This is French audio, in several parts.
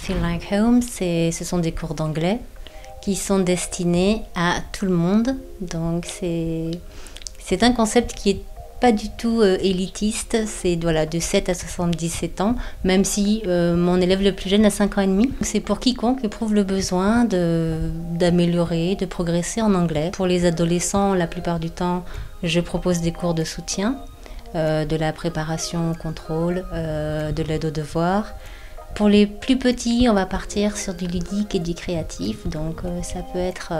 Feel Like Home, ce sont des cours d'anglais qui sont destinés à tout le monde. Donc c'est un concept qui est pas du tout élitiste, c'est voilà, de 7 à 77 ans, même si mon élève le plus jeune a 5 ans et demi. C'est pour quiconque éprouve le besoin d'améliorer, de progresser en anglais. Pour les adolescents, la plupart du temps, je propose des cours de soutien, de la préparation au contrôle, de l'aide aux devoirs. Pour les plus petits, on va partir sur du ludique et du créatif, donc ça peut être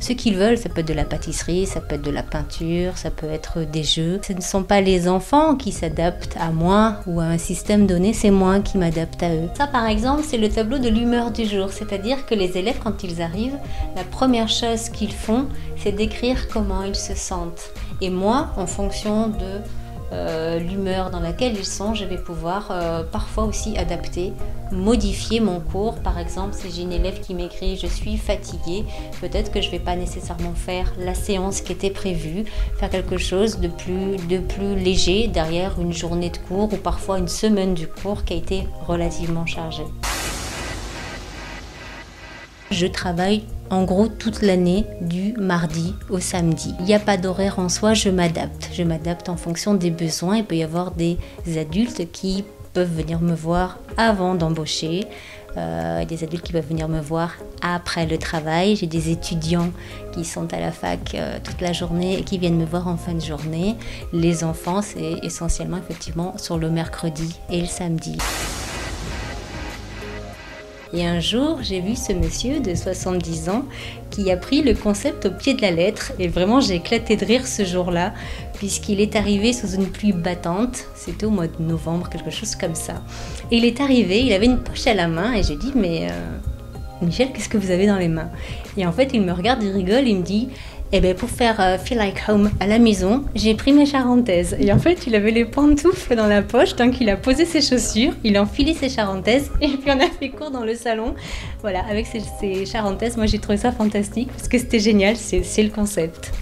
ce qu'ils veulent, ça peut être de la pâtisserie, ça peut être de la peinture, ça peut être des jeux. Ce ne sont pas les enfants qui s'adaptent à moi ou à un système donné, c'est moi qui m'adapte à eux. Ça par exemple, c'est le tableau de l'humeur du jour, c'est-à-dire que les élèves quand ils arrivent, la première chose qu'ils font, c'est d'écrire comment ils se sentent. Et moi, en fonction de l'humeur dans laquelle ils sont, je vais pouvoir parfois aussi adapter, modifier mon cours. Par exemple, si j'ai une élève qui m'écrit « je suis fatiguée », peut-être que je ne vais pas nécessairement faire la séance qui était prévue, faire quelque chose de plus léger derrière une journée de cours ou parfois une semaine du cours qui a été relativement chargée. Je travaille en gros toute l'année du mardi au samedi. Il n'y a pas d'horaire en soi, je m'adapte. Je m'adapte en fonction des besoins. Il peut y avoir des adultes qui peuvent venir me voir avant d'embaucher, des adultes qui peuvent venir me voir après le travail. J'ai des étudiants qui sont à la fac toute la journée et qui viennent me voir en fin de journée. Les enfants, c'est essentiellement effectivement sur le mercredi et le samedi. Et un jour, j'ai vu ce monsieur de 70 ans qui a pris le concept au pied de la lettre. Et vraiment, j'ai éclaté de rire ce jour-là, puisqu'il est arrivé sous une pluie battante. C'était au mois de novembre, quelque chose comme ça. Et il est arrivé, il avait une poche à la main et j'ai dit « Mais Michel, qu'est-ce que vous avez dans les mains ?» Et en fait, il me regarde, il rigole, il me dit « Eh bien, pour faire Feel Like Home à la maison, j'ai pris mes charentaises. » Et en fait, il avait les pantoufles dans la poche, donc il a posé ses chaussures, il a enfilé ses charentaises, et puis on a fait cours dans le salon. Voilà, avec ses charentaises, moi j'ai trouvé ça fantastique, parce que c'était génial, c'est le concept.